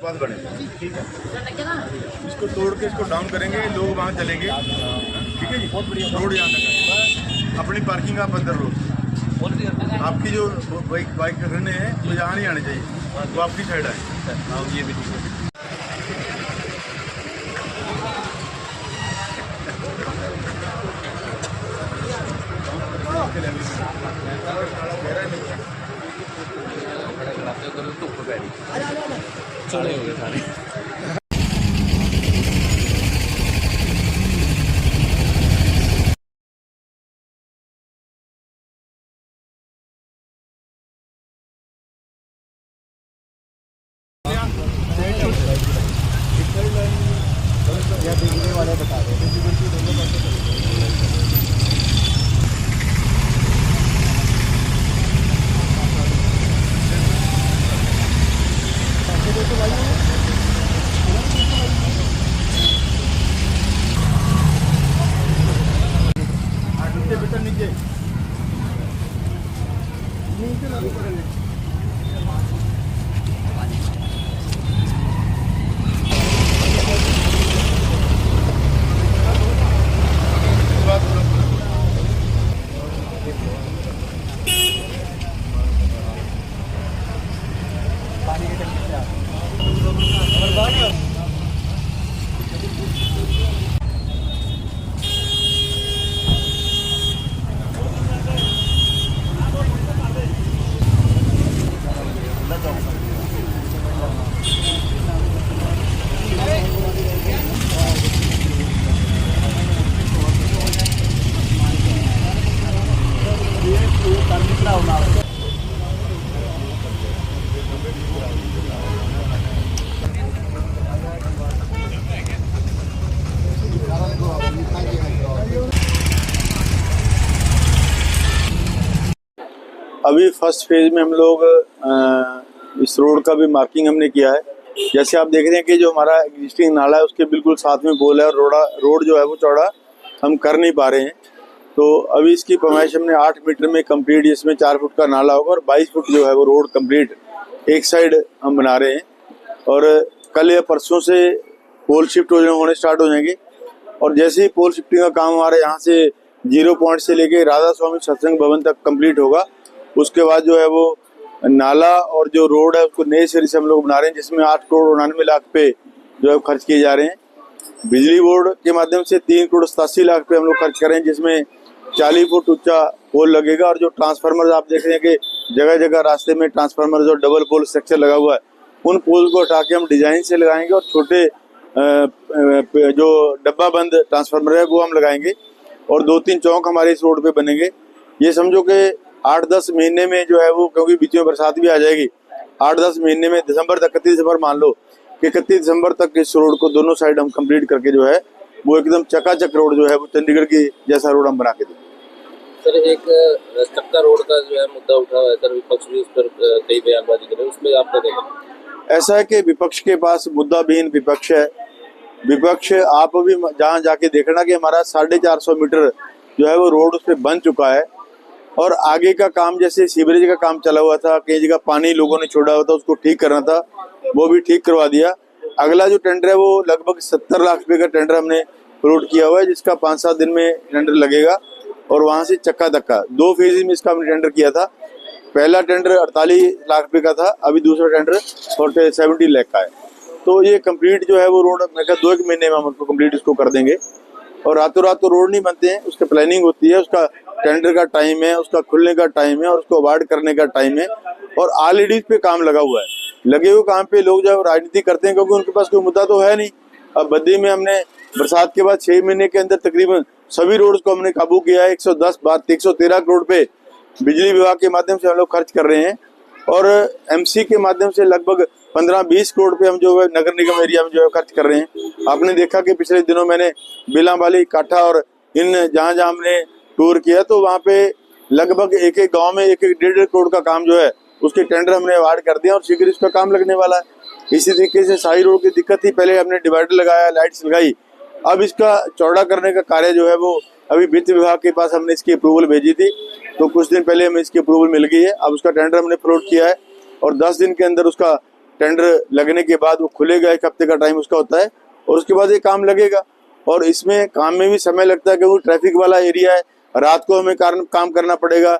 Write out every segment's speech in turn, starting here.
बात बने इसको तोड़ के इसको डाउन करेंगे, लोग वहाँ चलेंगे। ठीक है जी, बहुत बढ़िया। रोड यहाँ तक है, अपनी पार्किंग आप अंदर रो। आपकी जो बाइक रखने हैं वो यहाँ नहीं आने चाहिए, वो आपकी साइड आए। ये भी चले हो गए सारे। या बिजली वाले बता रहे अभी फर्स्ट फेज में हम लोग इस रोड का भी मार्किंग हमने किया है। जैसे आप देख रहे हैं कि जो हमारा एग्जिस्टिंग नाला है उसके बिल्कुल साथ में पोल है और रोड जो है वो चौड़ा हम कर नहीं पा रहे हैं। तो अभी इसकी पैमाइश हमने 8 मीटर में कंप्लीट, जिसमें 4 फुट का नाला होगा और 22 फुट जो है वो रोड कंप्लीट एक साइड हम बना रहे हैं। और कल या परसों से पोल शिफ्ट होने स्टार्ट हो जाएंगे। और जैसे ही पोल शिफ्टिंग का काम हमारे यहाँ से 0 पॉइंट से लेके राधा स्वामी सत्संग भवन तक कंप्लीट होगा, उसके बाद जो है वो नाला और जो रोड है उसको नए सिरे से हम लोग बना रहे हैं, जिसमें 8 करोड़ 99 लाख पे जो है खर्च किए जा रहे हैं। बिजली बोर्ड के माध्यम से 3 करोड़ 87 लाख पे हम लोग खर्च कर रहे हैं, जिसमें 40 फुट ऊंचा पोल लगेगा। और जो ट्रांसफार्मर आप देख रहे हैं कि जगह जगह रास्ते में ट्रांसफार्मर जो डबल पोल स्ट्रक्चर लगा हुआ है, उन पोल को हटा के हम डिजाइन से लगाएंगे और छोटे जो डब्बा बंद ट्रांसफार्मर है वो हम लगाएंगे। और 2-3 चौक हमारे इस रोड पे बनेंगे। ये समझो कि 8-10 महीने में जो है वो, क्योंकि बीच में बरसात भी आ जाएगी, 8-10 महीने में दिसंबर तक, 31 दिसंबर मान लो कि 31 दिसंबर तक इस रोड को दोनों साइड हम कंप्लीट करके जो है वो एकदम चकाचक रोड जो है वो चंडीगढ़ की जैसा रोड हम बना के देंगे। सर, एक चक्का रोड का जो है मुद्दा उठा हुआ है सर, विपक्ष भी उस पर कई बयानबाजी कर रहे हैं, उस पर आपका देखा? ऐसा है कि विपक्ष के पास मुद्दा विहीन विपक्ष है। विपक्ष, आप भी जहाँ जाके देखना कि हमारा 450 मीटर जो है वो रोड उस पर बन चुका है। और आगे का काम, जैसे सीवरेज का काम चला हुआ था, कई जगह पानी लोगों ने छोड़ा हुआ था, उसको ठीक करना था, वो भी ठीक करवा दिया। अगला जो टेंडर है वो लगभग 70 लाख रुपए का टेंडर हमने फ्लोट किया हुआ है, जिसका 5-7 दिन में टेंडर लगेगा। और वहां से चक्का धक्का 2 फेज में इसका हमने टेंडर किया था। पहला टेंडर 48 लाख रुपए का था, अभी दूसरा टेंडर 70 लाख का है। तो ये कंप्लीट जो है वो रोड मैं कहता 2-1 महीने में हम उसको कंप्लीट इसको कर देंगे। और रातों रात तो रोड नहीं बनते हैं, उसका प्लानिंग होती है, उसका टेंडर का टाइम है, उसका खुलने का टाइम है और उसको अवार्ड करने का टाइम है। और ऑलरेडी पे काम लगा हुआ है। लगे हुए काम पे लोग जो राजनीति करते हैं, क्योंकि उनके पास कोई मुद्दा तो है नहीं। अब बद्दी में हमने बरसात के बाद 6 महीने के अंदर तकरीबन सभी रोड्स को हमने काबू किया है। 113 करोड़ पे बिजली विभाग के माध्यम से हम लोग खर्च कर रहे हैं। और एमसी के माध्यम से लगभग 15-20 करोड़ पे हम जो है नगर निगम एरिया में जो है खर्च कर रहे हैं। आपने देखा कि पिछले दिनों मैंने बिलावाली, काठा और इन जहाँ जहाँ हमने टूर किया तो वहाँ पे लगभग एक एक गांव में एक एक 1.5 करोड़ का काम जो है उसके टेंडर हमने अवार्ड कर दिया और शीघ्र इसका काम लगने वाला है। इसी तरीके से शाही रोड की दिक्कत थी, पहले हमने डिवाइडर लगाया, लाइट्स लगाई, अब इसका चौड़ा करने का कार्य जो है वो अभी वित्त विभाग के पास हमने इसकी अप्रूवल भेजी थी, तो कुछ दिन पहले हमें इसकी अप्रूवल मिल गई है। अब उसका टेंडर हमने फ्लोट किया है और 10 दिन के अंदर उसका टेंडर लगने के बाद वो खुलेगा, 1 हफ्ते का टाइम उसका होता है और उसके बाद ये काम लगेगा। और इसमें काम में भी समय लगता है क्योंकि ट्रैफिक वाला एरिया है, रात को हमें काम करना पड़ेगा,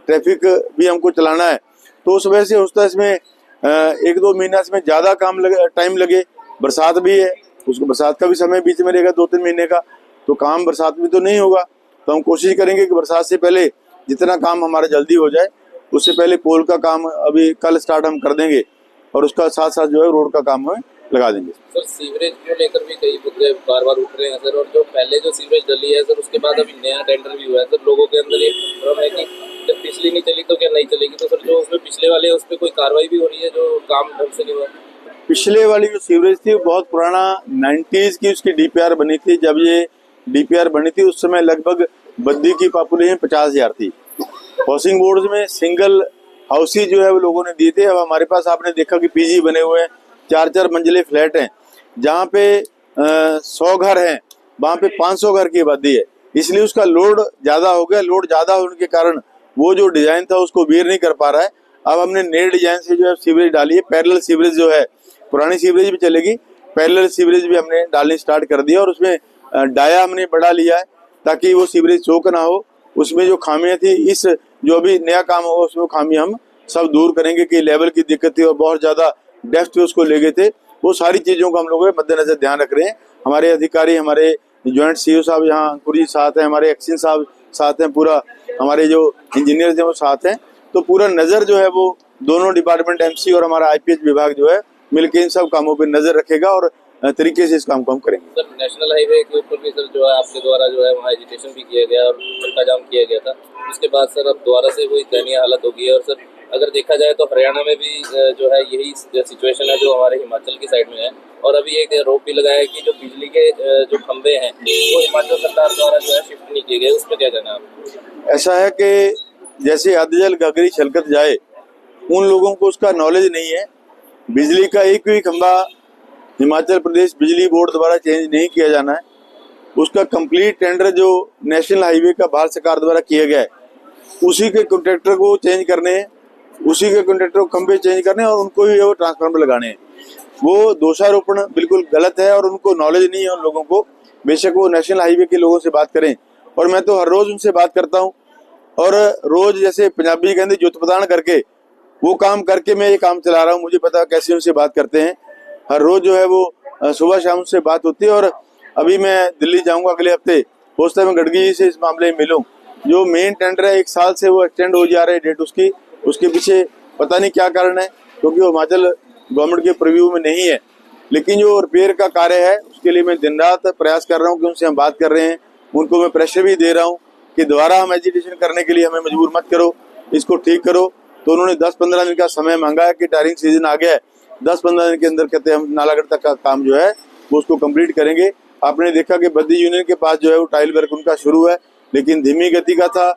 ट्रैफिक भी हमको चलाना है, तो उस वजह से होता है इसमें 1-2 महीना इसमें ज़्यादा टाइम लगे। बरसात भी है, उसको बरसात का भी समय बीच में रहेगा 2-3 महीने का, तो काम बरसात में तो नहीं होगा। तो हम कोशिश करेंगे कि बरसात से पहले जितना काम हमारा जल्दी हो जाए, उससे पहले पोल का काम अभी कल स्टार्ट हम कर देंगे और उसका साथ साथ जो है रोड का काम हमें लगा देंगे। सर सीवरेज को लेकर भी कई मुद्दे बार बार उठ रहे हैं सर, और जो पहले जो सीवरेज डली है सर उसके बाद अभी नया टेंडर भी हुआ है सर, लोगों के अंदर ये भ्रम है कि जब पिछली नहीं चली तो क्या नहीं चलेगी, तो सर जो उसमें पिछले वाले उस पर कोई कार्रवाई भी हो रही है जो काम ढंग से नहीं हुआ? पिछले वाली जो सीवरेज थी वो बहुत पुराना 90s की उसकी डीपीआर बनी थी। जब ये डीपीआर बनी थी उस समय लगभग बद्दी की पॉपुलेशन 50,000 थी। हाउसिंग बोर्ड में सिंगल हाउसेज जो है वो लोगों ने दिए थे। अब हमारे पास आपने देखा कि पीजी बने हुए हैं, 4-4 मंजिले फ्लैट हैं, जहाँ पे 100 घर हैं वहाँ पे 500 घर की आबादी है, इसलिए उसका लोड ज़्यादा हो गया। लोड ज़्यादा होने के कारण वो जो डिज़ाइन था उसको बेयर नहीं कर पा रहा है। अब हमने नए डिज़ाइन से जो है सीवरेज डाली है, पैरेलल सीवरेज जो है, पुरानी सीवरेज भी चलेगी, पैरेलल सीवरेज भी हमने डालनी स्टार्ट कर दिया और उसमें डाया हमने बढ़ा लिया है ताकि वो सीवरेज चौक ना हो। उसमें जो खामियां थी, इस जो अभी नया काम होगा उसमें खामियां हम सब दूर करेंगे कि लेवल की दिक्कत थी और बहुत ज़्यादा डेप्थ पे उसको ले गए थे, वो सारी चीज़ों का हम लोग मद्देनजर ध्यान रख रहे हैं। हमारे अधिकारी, हमारे ज्वाइंट सीईओ साहब यहाँ अंकुरी साथ हैं, हमारे एक्शन साहब साथ हैं, पूरा हमारे जो इंजीनियर हैं वो साथ हैं, तो पूरा नज़र जो है वो दोनों डिपार्टमेंट एमसी और हमारा आईपीएच विभाग जो है मिलकर इन सब कामों पर नज़र रखेगा और तरीके से इस काम को हम करेंगे। सर नेशनल हाईवे के ऊपर भी सर जो है आपके द्वारा जो है वहाँ एजिटेशन भी किया गया और चक्का जाम किया गया था, उसके बाद सर अब दोबारा से वही दयनीय हालत हो गई है। और सर अगर देखा जाए तो हरियाणा में भी जो है यही सिचुएशन है जो हमारे हिमाचल की साइड में है, और अभी एक रोप भी लगाया है कि जो बिजली के जो खंभे हैं वो हिमाचल सरकार द्वारा जो है शिफ्ट नहीं किए गए, उस पर क्या कहना है आप? ऐसा है कि जैसे अधजल गगरी छलकत जाए, उन लोगों को उसका नॉलेज नहीं है। बिजली का एक भी खंभा हिमाचल प्रदेश बिजली बोर्ड द्वारा चेंज नहीं किया जाना है। उसका कंप्लीट टेंडर जो नेशनल हाईवे का भारत सरकार द्वारा किया गया है, उसी के कॉन्ट्रैक्टर को चेंज करने हैं, उसी के कॉन्ट्रैक्टर को खंभे चेंज करने हैं और उनको ही वो ट्रांसफार्मर लगाने हैं। वो दोषारोपण बिल्कुल गलत है और उनको नॉलेज नहीं है उन लोगों को। बेशक वो नेशनल हाईवे के लोगों से बात करें, और मैं तो हर रोज उनसे बात करता हूँ और रोज जैसे पंजाबी कहते जुत प्रदान करके वो काम करके मैं ये काम चला रहा हूँ। मुझे पता कैसे उनसे बात करते हैं, हर रोज जो है वो सुबह शाम उनसे बात होती है। और अभी मैं दिल्ली जाऊंगा अगले हफ्ते, हो सकता है मैं गडकरी जी से इस मामले में मिलूं। जो मेन टेंडर है 1 साल से वो एक्सटेंड हो जा रहा है डेट उसकी, उसके पीछे पता नहीं क्या कारण है, क्योंकि वो हिमाचल गवर्नमेंट के प्रीव्यू में नहीं है। लेकिन जो रिपेयर का कार्य है उसके लिए मैं दिन रात प्रयास कर रहा हूँ कि उनसे हम बात कर रहे हैं, उनको मैं प्रेशर भी दे रहा हूँ कि दोबारा हम एजिटेशन करने के लिए हमें मजबूर मत करो, इसको ठीक करो। तो उन्होंने 10-15 दिन का समय मांगा है कि टायरिंग सीजन आ गया है, 10-15 दिन के अंदर कहते हैं हम नालागढ़ तक का काम जो है वो उसको कंप्लीट करेंगे। आपने देखा कि बद्दी यूनियन के पास जो है वो टाइल वर्क उनका शुरू है, लेकिन धीमी गति का था,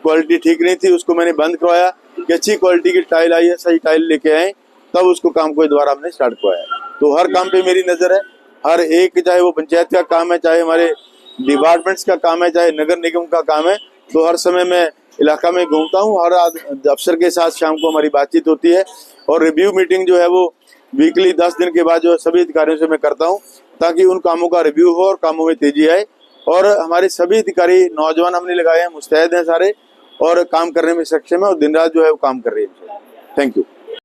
क्वालिटी ठीक नहीं थी, उसको मैंने बंद करवाया कि अच्छी क्वालिटी की टाइल आई है, सही टाइल लेके आए, तब उसको काम को दोबारा हमने स्टार्ट करवाया। तो हर काम पे मेरी नज़र है, हर एक, चाहे वो पंचायत का काम है, चाहे हमारे डिपार्टमेंट्स का काम है, चाहे नगर निगम का काम है, तो हर समय मैं इलाका में घूमता हूँ। हर अफसर के साथ शाम को हमारी बातचीत होती है और रिव्यू मीटिंग जो है वो वीकली 10 दिन के बाद जो है सभी अधिकारियों से मैं करता हूँ, ताकि उन कामों का रिव्यू हो और कामों में तेजी आए। और हमारे सभी अधिकारी नौजवान हमने लगाए हैं, मुस्तैद हैं सारे और काम करने में सक्षम है और दिन रात जो है वो काम कर रहे हैं। Thank you.